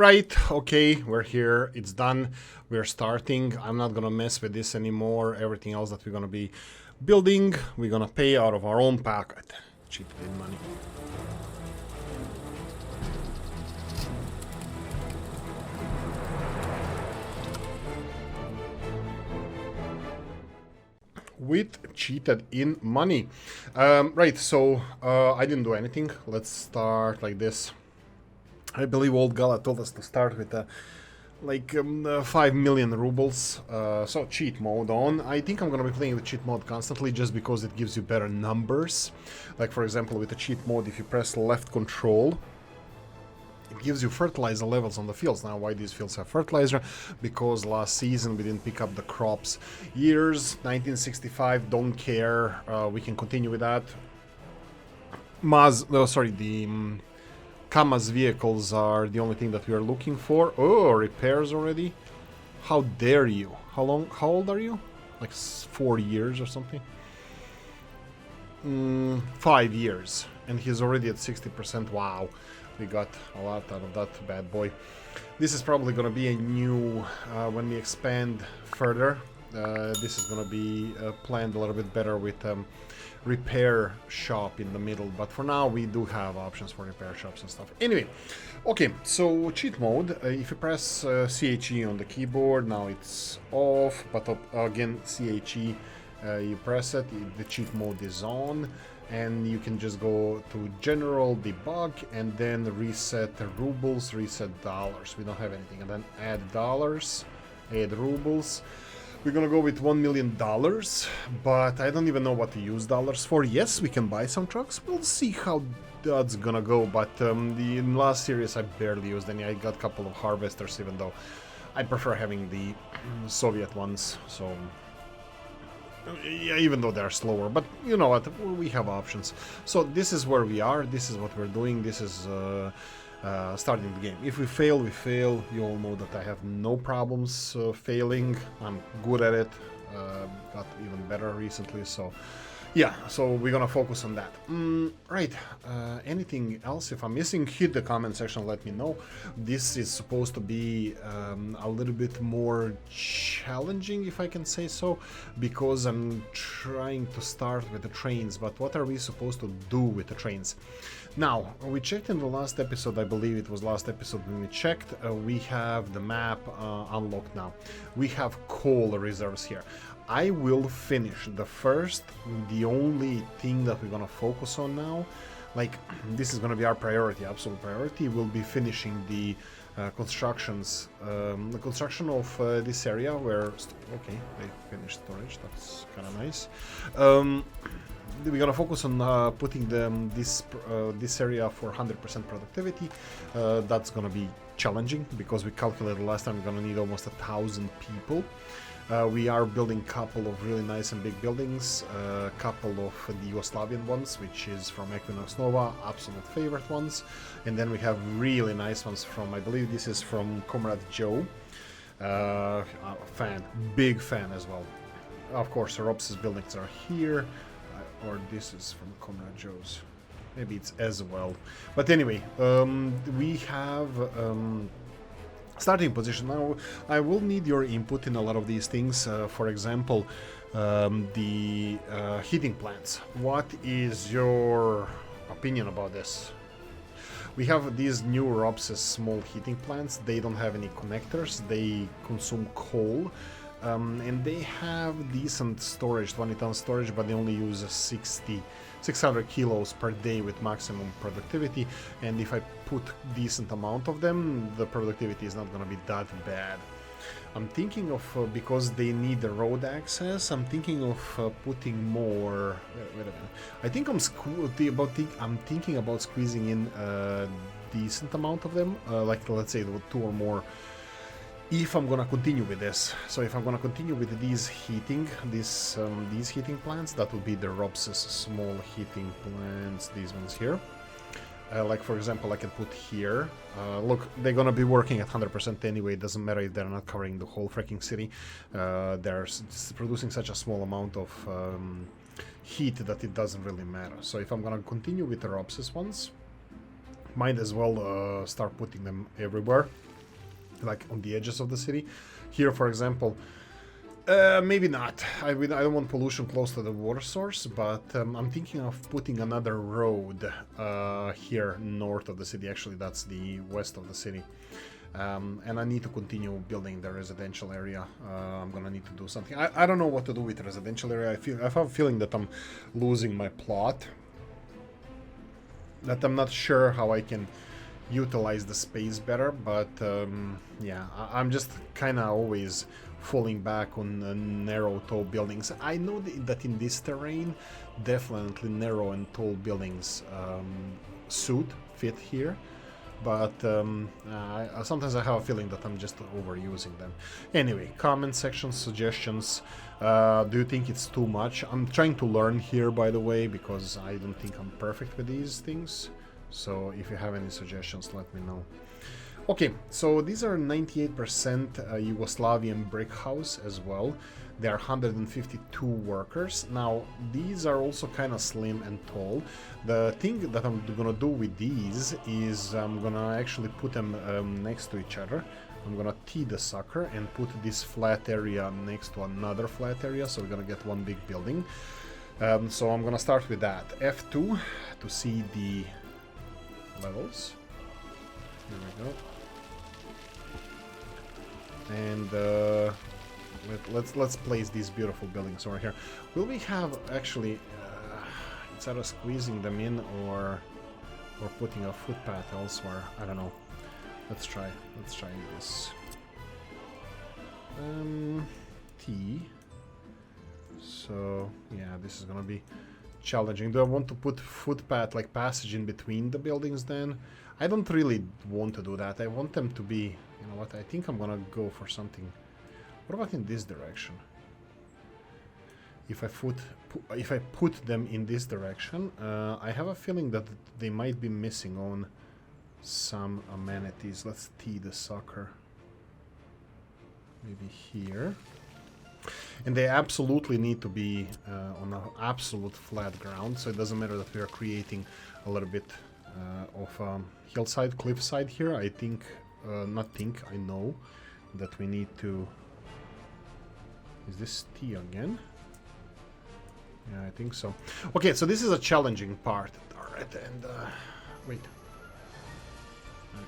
Right, okay, we're here, it's done, we're starting. I'm not gonna mess with this anymore. Everything else that we're gonna be building, we're gonna pay out of our own pocket. Cheated in money. With cheated in money. Right, so I didn't do anything. Let's start like this. I believe old Gala told us to start with 5 million rubles. So cheat mode on. I think I'm gonna be playing with cheat mode constantly just because it gives you better numbers. Like for example with the cheat mode, if you press left control, it gives you fertilizer levels on the fields. Now why these fields have fertilizer? Because last season we didn't pick up the crops. Years 1965, don't care. We can continue with that. Kamaz vehicles are the only thing that we are looking for. Oh, repairs already? How dare you? How old are you? Like 4 years or something? 5 years. And he's already at 60%. Wow. We got a lot out of that bad boy. This is probably going to be a new, when we expand further, this is going to be planned a little bit better with repair shop in the middle, but for now we do have options for repair shops and stuff. Anyway, okay, so cheat mode, if you press CHE on the keyboard, now it's off, but again CHE, you press it, the cheat mode is on, and you can just go to general, debug, and then reset the rubles, reset dollars. We don't have anything, and then add dollars, add rubles. We're gonna go with $1 million, but I don't even know what to use dollars for. Yes, we can buy some trucks. We'll see how that's gonna go, but in last series I barely used any. I got a couple of harvesters, even though I prefer having the Soviet ones, so yeah, even though they're slower, but you know what, we have options. So this is where we are, this is what we're doing, this is starting the game. If we fail, we fail. You all know that I have no problems failing. I'm good at it. Got even better recently, so yeah, so we're gonna focus on that. Right, anything else? If I'm missing, hit the comment section, let me know. This is supposed to be a little bit more challenging, if I can say so, because I'm trying to start with the trains, but what are we supposed to do with the trains? Now, we checked in the last episode, I believe it was last episode when we checked, we have the map unlocked now. We have coal reserves here. I will finish the only thing that we're gonna focus on now, like this is gonna be our priority, absolute priority, will be finishing the construction of this area where, okay, they finished storage, that's kind of nice. We're gonna focus on putting this area for 100% productivity. That's gonna be challenging because we calculated last time we're gonna need almost 1,000 people. We are building a couple of really nice and big buildings, a couple of the Yugoslavian ones, which is from Equinox Nowa, absolute favorite ones, and then we have really nice ones from, I believe this is from Comrade Joe, big fan as well. Of course, Rob's buildings are here, or this is from Comrade Joe's, maybe it's as well, but anyway, we have starting position. Now I will need your input in a lot of these things. For example, the heating plants. What is your opinion about this? We have these new ROPS small heating plants. They don't have any connectors. They consume coal. And they have decent storage, 20-ton storage, but they only use 600 kilos per day with maximum productivity. And if I put decent amount of them, the productivity is not going to be that bad. I'm thinking of, because they need the road access, I'm thinking of putting more. Wait a minute. I think I'm thinking about squeezing in a decent amount of them, like let's say 2 or more. If I'm gonna continue with this, so if I'm gonna continue with these heating plants, that would be the Rob's small heating plants, these ones here. Like for example, I can put here. Look, they're gonna be working at 100% anyway. It doesn't matter if they're not covering the whole freaking city. They're producing such a small amount of heat that it doesn't really matter. So if I'm gonna continue with the Rob's ones, might as well start putting them everywhere. like on the edges of the city. Here, for example, maybe not. I don't want pollution close to the water source, but I'm thinking of putting another road here north of the city. Actually, that's the west of the city. And I need to continue building the residential area. I'm gonna need to do something. I don't know what to do with the residential area. I have a feeling that I'm losing my plot. That I'm not sure how I can utilize the space better, but yeah, I'm just kind of always falling back on narrow, tall buildings. I know that in this terrain, definitely narrow and tall buildings fit here, but sometimes I have a feeling that I'm just overusing them. Anyway, comment section, suggestions. Do you think it's too much? I'm trying to learn here, by the way, because I don't think I'm perfect with these things. So if you have any suggestions, let me know. Okay, so these are 98% Yugoslavian brick house as well. There are 152 workers. Now, these are also kind of slim and tall. The thing that I'm gonna do with these is I'm gonna actually put them next to each other. I'm gonna tee the sucker and put this flat area next to another flat area, so we're gonna get one big building. So I'm gonna start with that. F2 to see the levels. Here we go. And let's place these beautiful buildings over here. Will we have actually it's either squeezing them in or putting a footpath elsewhere? I don't know. Let's try this. T. So yeah, this is gonna be challenging. Do I want to put footpath, like passage in between the buildings then? I don't really want to do that. I want them to be, you know what, I think I'm gonna go for something. What about in this direction? If I put them in this direction, I have a feeling that they might be missing on some amenities. Let's tee the soccer. Maybe here. And they absolutely need to be on an absolute flat ground, so it doesn't matter that we are creating a little bit of hillside, cliffside here. I think, I know that we need to... Is this T again? Yeah, I think so. Okay, so this is a challenging part. Alright, and wait.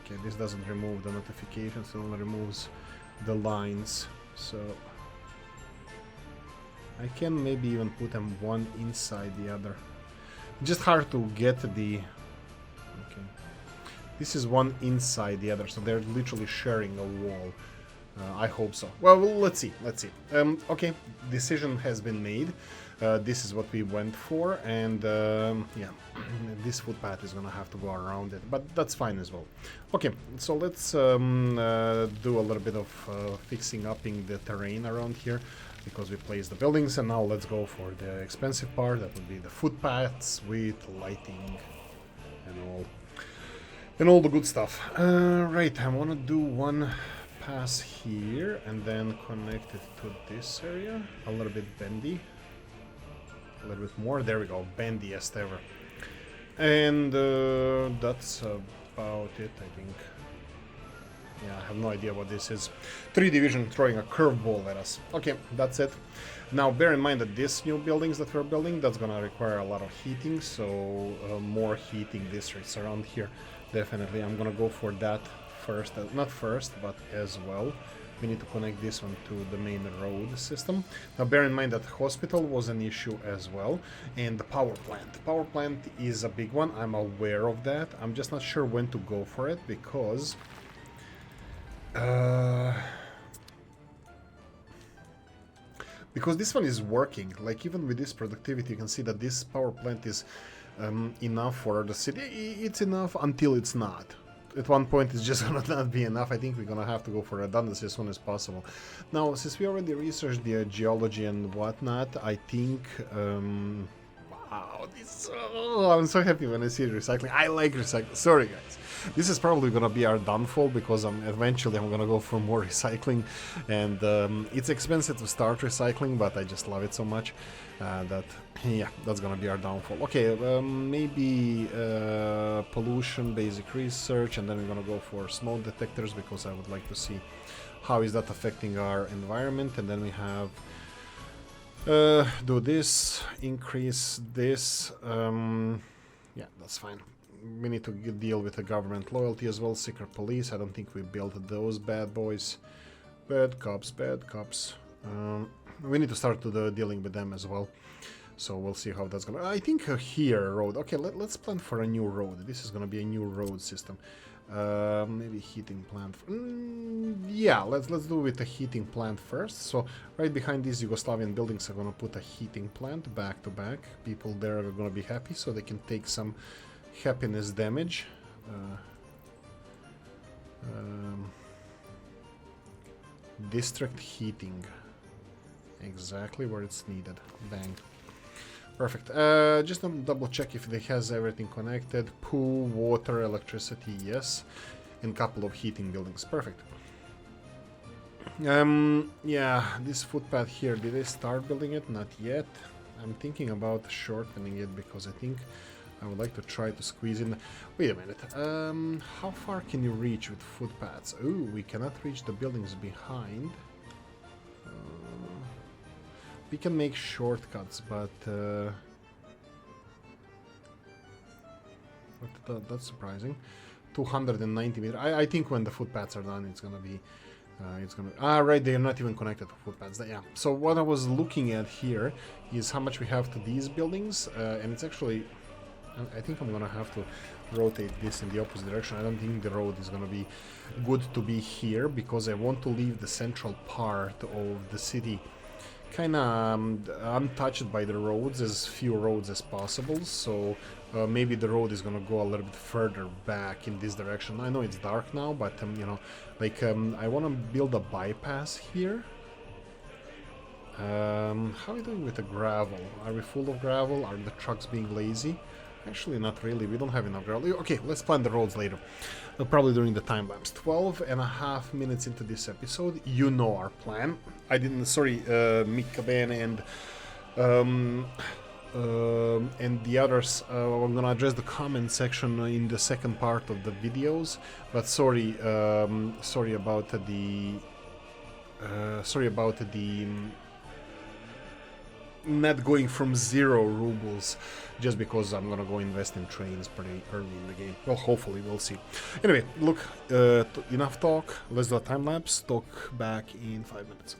Okay, this doesn't remove the notifications, it only removes the lines. So I can maybe even put them one inside the other. Just hard to get the... Okay. This is one inside the other, so they're literally sharing a wall. I hope so. Well, let's see. Okay, decision has been made. This is what we went for, and yeah, this footpath is gonna have to go around it, but that's fine as well. Okay, so let's do a little bit of fixing the terrain around here, because we placed the buildings, and now let's go for the expensive part. That would be the footpaths with lighting and all the good stuff. Right, I want to do one pass here and then connect it to this area. A little bit bendy. A little bit more. There we go. Bendiest ever. And that's about it, I think. Yeah, I have no idea what this is. 3 Division throwing a curveball at us. Okay, that's it. Now, bear in mind that these new buildings that we're building, that's gonna require a lot of heating, so more heating districts around here. Definitely, I'm gonna go for that first. Not first, but as well. We need to connect this one to the main road system. Now, bear in mind that hospital was an issue as well, and the power plant. The power plant is a big one. I'm aware of that. I'm just not sure when to go for it, because... because this one is working. Like, even with this productivity, you can see that this power plant is enough for the city. It's enough until it's not. At one point, it's just gonna not be enough. I think we're gonna have to go for redundancy as soon as possible. Now, since we already researched the geology and whatnot, I think... wow, this... Oh, I'm so happy when I see recycling. I like recycling. Sorry, guys. This is probably gonna be our downfall because eventually I'm gonna go for more recycling, and it's expensive to start recycling, but I just love it so much that yeah, that's gonna be our downfall. Okay, maybe pollution, basic research, and then we're gonna go for smoke detectors because I would like to see how is that affecting our environment, and then we have do this, increase this. Yeah, that's fine. We need to deal with the government loyalty as well. Secret police, I don't think we built those bad boys. Bad cops, bad cops. We need to start dealing with them as well. So we'll see how that's gonna... I think here, road. Okay, let's plan for a new road. This is gonna be a new road system. Maybe heating plant. Yeah, let's do with a heating plant first. So right behind these Yugoslavian buildings, I'm gonna put a heating plant back to back. People there are gonna be happy, so they can take some happiness damage. District heating, exactly where it's needed. Bang. Perfect. Just double check if it has everything connected. Pool, water, electricity, yes. And couple of heating buildings. Perfect. Yeah, this footpath here, did they start building it? Not yet. I'm thinking about shortening it because I think I would like to try to squeeze in... Wait a minute. How far can you reach with footpaths? Oh, we cannot reach the buildings behind. We can make shortcuts, but that's surprising. 290 meters. I think when the footpaths are done, it's gonna be... right, they're not even connected to footpaths. Yeah. So what I was looking at here is how much we have to these buildings, and it's actually... I think I'm gonna have to rotate this in the opposite direction. I don't think the road is gonna be good to be here because I want to leave the central part of the city kind of untouched by the roads, as few roads as possible. So maybe the road is gonna go a little bit further back in this direction. I know it's dark now, but you know, like I want to build a bypass here. How are we doing with the gravel? Are we full of gravel? Are the trucks being lazy? Actually, not really. We don't have enough gravel. Okay, let's plan the roads later. Probably during the time lapse. 12.5 minutes into this episode. You know our plan. I didn't... Sorry, Mikaben and the others. I'm gonna address the comment section in the second part of the videos. But sorry, sorry about the... not going from 0 rubles just because I'm gonna go invest in trains pretty early in the game. Well, hopefully, we'll see. Anyway, look, enough talk. Let's do a time lapse. Talk back in 5 minutes.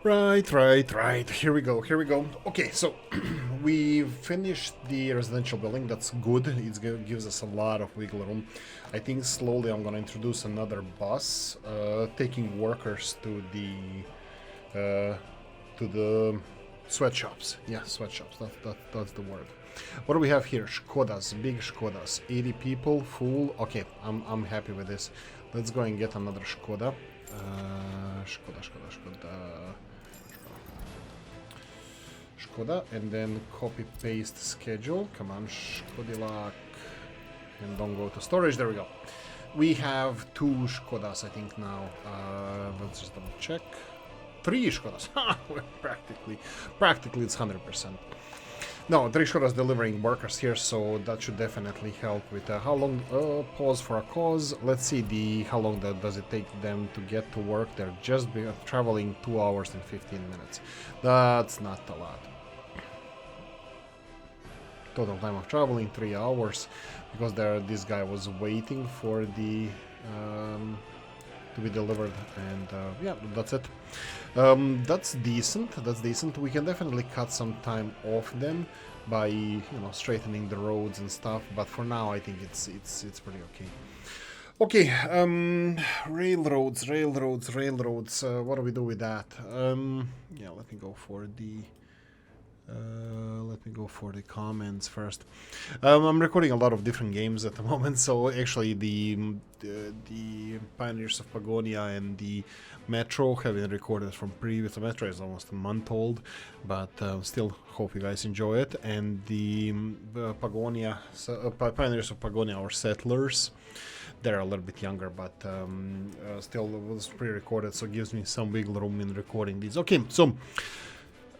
Right. Here we go. Okay, so we finished the residential building. That's good. It gives us a lot of wiggle room. I think slowly I'm gonna introduce another bus, taking workers to the sweatshops. Yeah, sweatshops. That's the word. What do we have here? Škodas, big Škodas. 80 people, full. Okay, I'm happy with this. Let's go and get another Škoda. Škoda, and then copy paste schedule. Come on, Škodilak, and don't go to storage. There we go. We have 2 Škodas, I think now. Let's just double check. 3 Škodas. We're practically it's 100%. No, 3 Škodas delivering workers here, so that should definitely help with how long. Pause for a cause. Let's see how long does it take them to get to work. They're just traveling 2 hours and 15 minutes. That's not a lot. Total time of traveling 3 hours, because this guy was waiting for the to be delivered, and yeah, that's it. That's decent. We can definitely cut some time off them by straightening the roads and stuff, but for now I think it's pretty okay. Okay, railroads. What do we do with that? Yeah, let me go for the comments first. I'm recording a lot of different games at the moment, so actually the Pioneers of Pagonia and the Metro have been recorded from previous. The Metro is almost a month old, but still hope you guys enjoy it. And the Pioneers of Pagonia or Settlers, they're a little bit younger, but still it was pre-recorded, so it gives me some wiggle room in recording these. Okay, so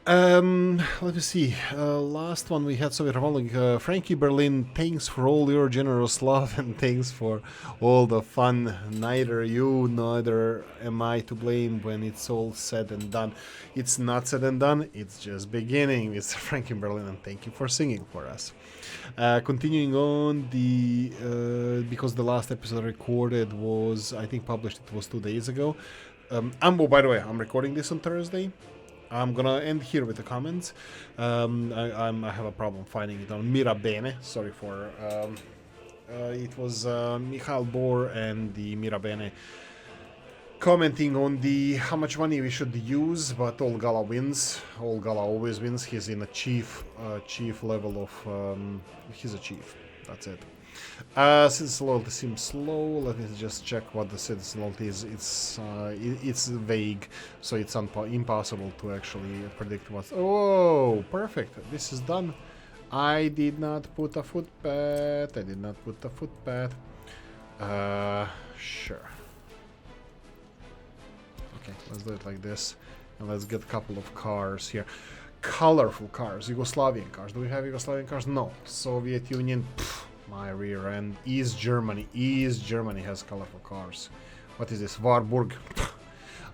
let me see. Last one we had Soviet Republic. Frankie Berlin, thanks for all your generous love and thanks for all the fun. Neither you, neither am I to blame when it's all said and done. It's not said and done, it's just beginning, Mr. Frankie Berlin, and thank you for singing for us. Continuing on, because the last episode recorded was, I think published, it was 2 days ago. By the way, I'm recording this on Thursday. I'm gonna end here with the comments. I have a problem finding it on Mirabene. Sorry for it was Michael Bor and the Mirabene commenting on how much money we should use, but Olgala wins. Olgala always wins. He's in a chief level of he's a chief. That's it. Citizen loyalty seems slow. Let me just check what the citizen loyalty is. It's vague, so it's impossible to actually predict what's. Oh, perfect! This is done. I did not put a footpath. Sure. Okay, let's do it like this, and let's get a couple of cars here. Colorful cars, Yugoslavian cars. Do we have Yugoslavian cars? No. Soviet Union. Pff. My rear end. East Germany has colorful cars. What is this? Warburg.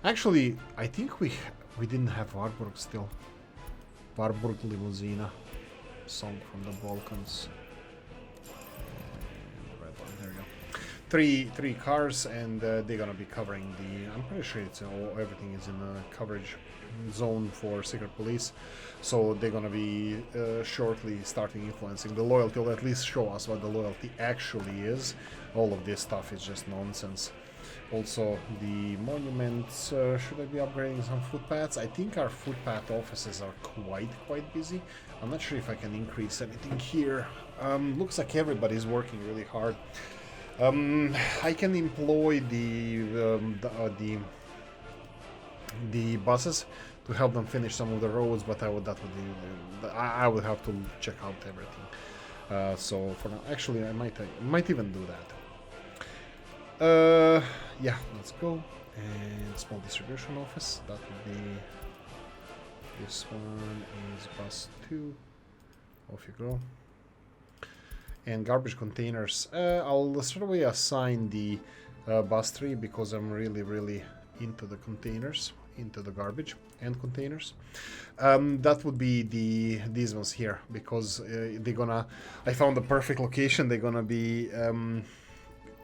Actually, I think we didn't have Warburg still. Warburg Limousina. Song from the Balkans. Red one, there you go. Three cars, and they're gonna be covering I'm pretty sure everything is in a coverage zone for secret police, so they're gonna be shortly starting influencing the loyalty, or at least show us what the loyalty actually is. All of this stuff is just nonsense. Also, the monuments, should I be upgrading some footpaths? I think our footpath offices are quite busy. I'm not sure if I can increase anything here. Looks like everybody's working really hard. I can employ the buses to help them finish some of the roads, but I would have to check out everything. So for now, actually, I might even do that. Yeah, let's go. And small distribution office. That would be this one. Is bus 2. Off you go. And garbage containers. I'll straight away assign the bus 3 because I'm really into the containers, into the garbage and containers. That would be these ones here, because I found the perfect location. They're gonna be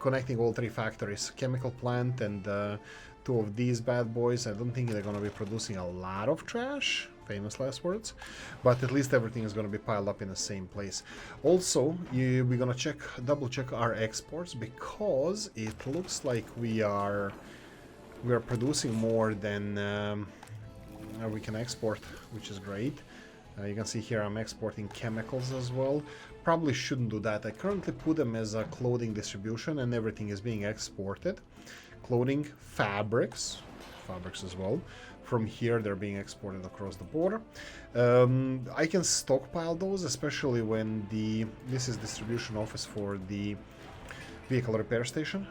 connecting all three factories, chemical plant and two of these bad boys. I don't think they're going to be producing a lot of trash, famous last words, but at least everything is going to be piled up in the same place. Also, we're going to double check our exports, because it looks like we are producing more than we can export, which is great. You can see here I'm exporting chemicals as well. Probably shouldn't do that. I currently put them as a clothing distribution and everything is being exported. Clothing, fabrics as well. From here they're being exported across the border. I can stockpile those, especially when this is distribution office for the vehicle repair station.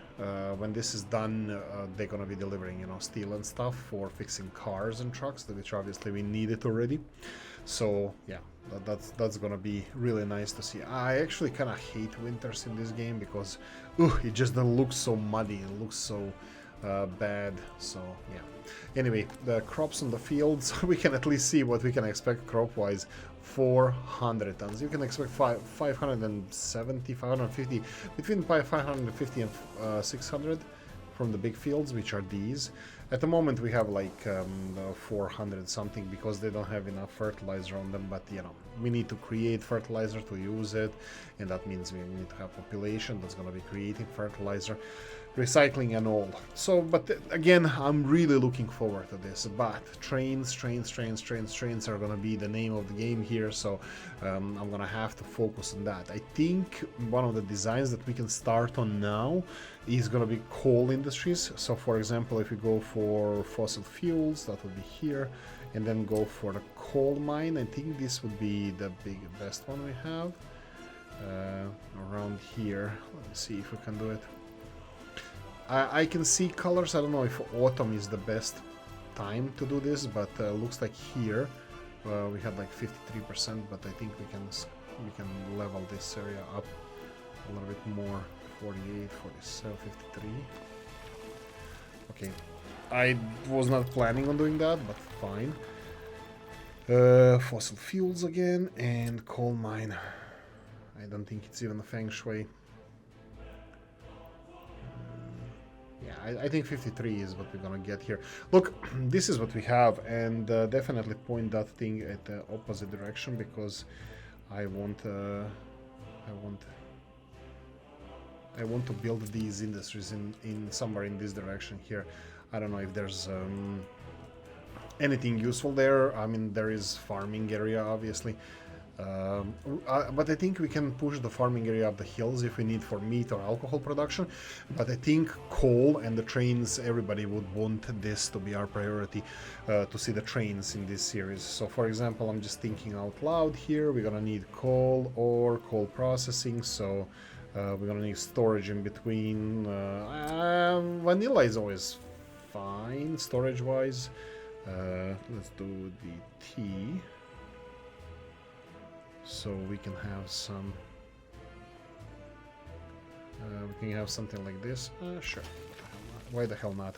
When this is done, they're gonna be delivering, you know, steel and stuff for fixing cars and trucks, which obviously we need it already. So yeah, that's gonna be really nice to see. I actually kind of hate winters in this game because it just looks so muddy, it looks so bad. So yeah, anyway, the crops in the fields, we can at least see what we can expect crop wise. 400 tons. You can expect 570, 550, between 550 and 600 from the big fields, which are these. At the moment we have like 400 something because they don't have enough fertilizer on them, but you know, we need to create fertilizer to use it, and that means we need to have population that's going to be creating fertilizer, recycling and all. So, but again, I'm really looking forward to this. But trains are going to be the name of the game here, so I'm going to have to focus on that. I think one of the designs that we can start on now is going to be coal industries. So for example, if we go for fossil fuels, that would be here, and then go for the coal mine. I think this would be the best one we have around here. Let me see if we can do it. I can see colors. I don't know if autumn is the best time to do this, but looks like here we had like 53%, but I think we can level this area up a little bit more. 48, 47, 53. Okay, I was not planning on doing that, but fine. Fossil fuels again and coal mine. I don't think it's even a feng shui. Yeah, I think 53 is what we're gonna get here. Look, this is what we have, and definitely point that thing at the opposite direction, because I want to build these industries in somewhere in this direction here. I don't know if there's anything useful there. I mean, there is farming area, obviously. But I think we can push the farming area up the hills if we need for meat or alcohol production. But I think coal and the trains, everybody would want this to be our priority, to see the trains in this series. So for example, I'm just thinking out loud here, we're gonna need coal or coal processing, so we're gonna need storage in between. Vanilla is always fine storage wise. Let's do the tea, so we can have some. We can have something like this. Sure. Why the hell not?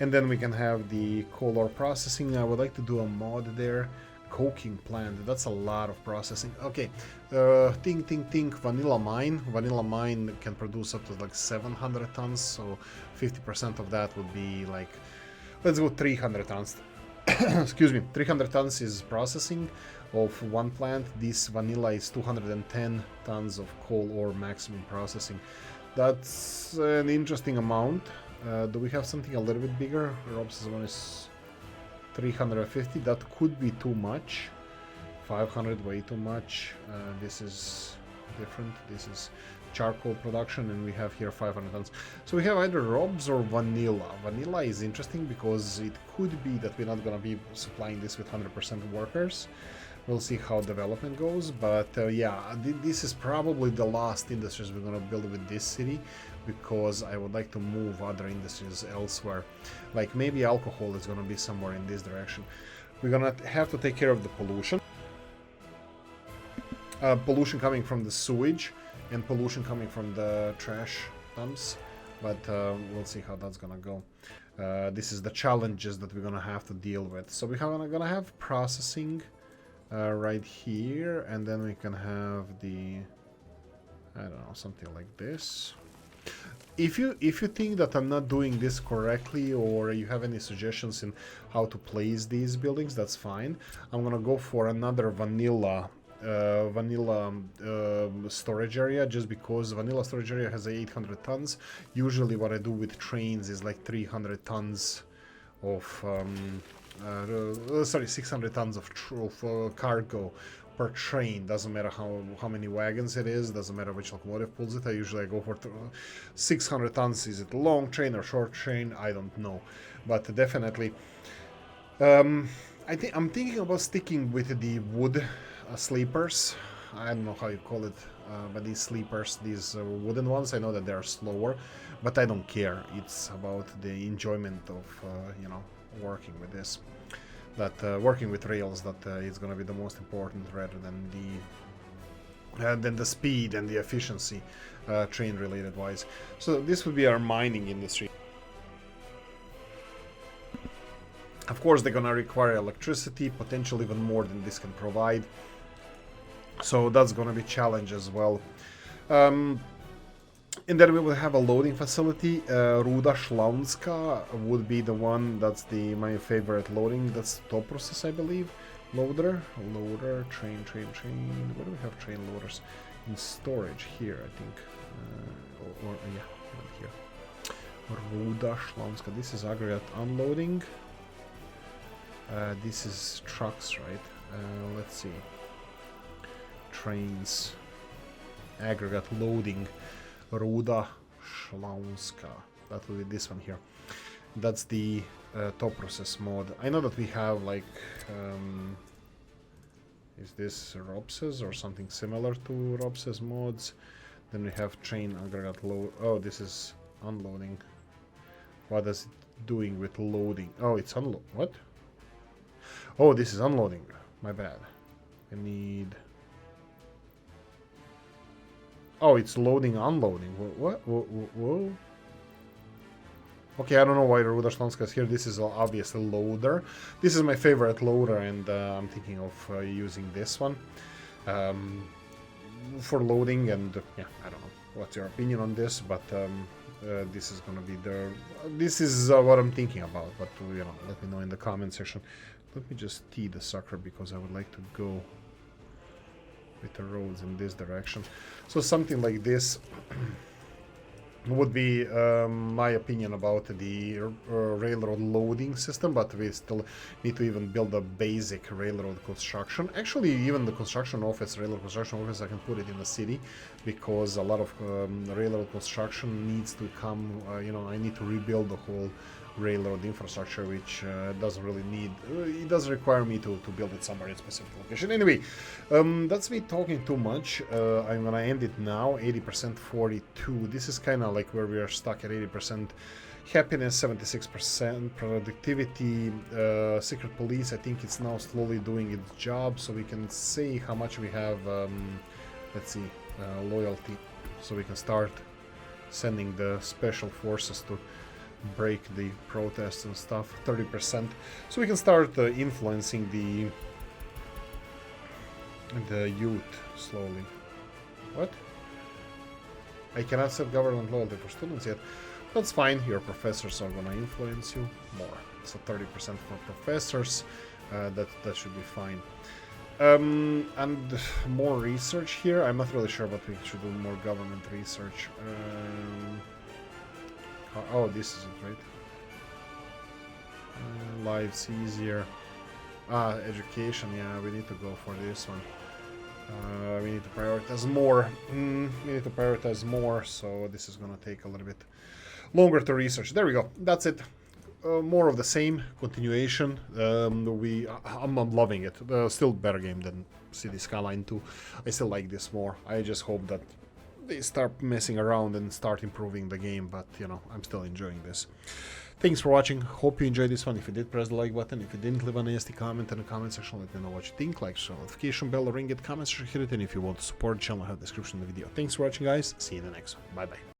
And then we can have the coal ore processing. I would like to do a mod there. Coking plant, that's a lot of processing. Okay, think vanilla mine. Vanilla mine can produce up to like 700 tons, so 50% of that would be like, let's go 300 tons. Excuse me, 300 tons is processing of one plant. This vanilla is 210 tons of coal ore maximum processing. That's an interesting amount. Do we have something a little bit bigger? Rob's one is 350. That could be too much. 500, way too much. This is different. This is charcoal production, and we have here 500 tons. So we have either Robs or vanilla. Vanilla is interesting because it could be that we're not going to be supplying this with 100% workers. We'll see how development goes, but yeah, this is probably the last industries we're going to build with this city, because I would like to move other industries elsewhere. Like maybe alcohol is going to be somewhere in this direction. We're going to have to take care of the pollution. Pollution coming from the sewage and pollution coming from the trash dumps, but we'll see how that's going to go. This is the challenges that we're going to have to deal with. So we're going to have processing right here, and then we can have the, I don't know, something like this. If you think that I'm not doing this correctly, or you have any suggestions in how to place these buildings, that's fine. I'm gonna go for another vanilla storage area, just because vanilla storage area has 800 tons. Usually what I do with trains is like 300 tons of 600 tons of cargo per train. Doesn't matter how many wagons it is, doesn't matter which locomotive pulls it. I usually go for 600 tons. Is it a long train or short train? I don't know, but definitely I'm thinking about sticking with the wood sleepers. I don't know how you call it, but these sleepers, these wooden ones, I know that they're slower, but I don't care. It's about the enjoyment of you know, working with this. That working with rails, that is going to be the most important, rather than the speed and the efficiency, train related wise. So this would be our mining industry. Of course, they're going to require electricity, potentially even more than this can provide. So that's going to be a challenge as well. And then we will have a loading facility. Ruda Śląska would be the one. That's my favorite loading. That's the top process, I believe. Loader, train. Where do we have train loaders? In storage here, I think. Yeah, right here. Ruda Śląska. This is aggregate unloading. This is trucks, right? Let's see. Trains. Aggregate loading. Ruda Śląska. That will be this one here. That's the top process mod. I know that we have like is this Robses or something similar to Robses mods? Then we have train aggregate load. Oh, this is unloading. What is it doing with loading? Oh, it's unload. What? Oh, this is unloading. My bad. I need. Oh, it's loading, unloading. What? Whoa. Okay, I don't know why the Ruda Śląska is here. This is obviously loader. This is my favorite loader, and I'm thinking of using this one for loading. And yeah, I don't know what's your opinion on this, but this is gonna be this is what I'm thinking about. But you know, let me know in the comment section. Let me just tee the sucker, because I would like to go with the roads in this direction. So something like this would be my opinion about the railroad loading system, but we still need to even build a basic railroad construction. Actually, even the construction office, railroad construction office, I can put it in the city, because a lot of railroad construction needs to come, you know, I need to rebuild the whole railroad infrastructure, which doesn't really need, it does require me to build it somewhere in a specific location. Anyway, that's me talking too much. I'm gonna end it now. 80% 42. This is kind of like where we are stuck at 80%. Happiness 76%, productivity, secret police, I think it's now slowly doing its job, so we can see how much we have. Let's see, loyalty, so we can start sending the special forces to break the protests and stuff. 30%, so we can start influencing the youth slowly. What? I cannot set government loyalty for students yet. That's fine, your professors are gonna influence you more. So 30% for professors, that should be fine. And more research here. I'm not really sure, but we should do more government research. Oh, this is it, right? Life's easier. Education, yeah, we need to go for this one. We need to prioritize more. We need to prioritize more, so this is gonna take a little bit longer to research. There we go. That's it. More of the same continuation. I'm loving it. Still better game than City Skyline 2. I still like this more. I just hope that they start messing around and start improving the game, but you know, I'm still enjoying this. Thanks for watching. Hope you enjoyed this one. If you did, press the like button. If you didn't, leave a nasty comment in the comment section. Let me know what you think. Like, share, notification bell, ring it, comment section, hit it, and if you want to support the channel, I have the description in the video. Thanks for watching, guys. See you in the next one. Bye bye.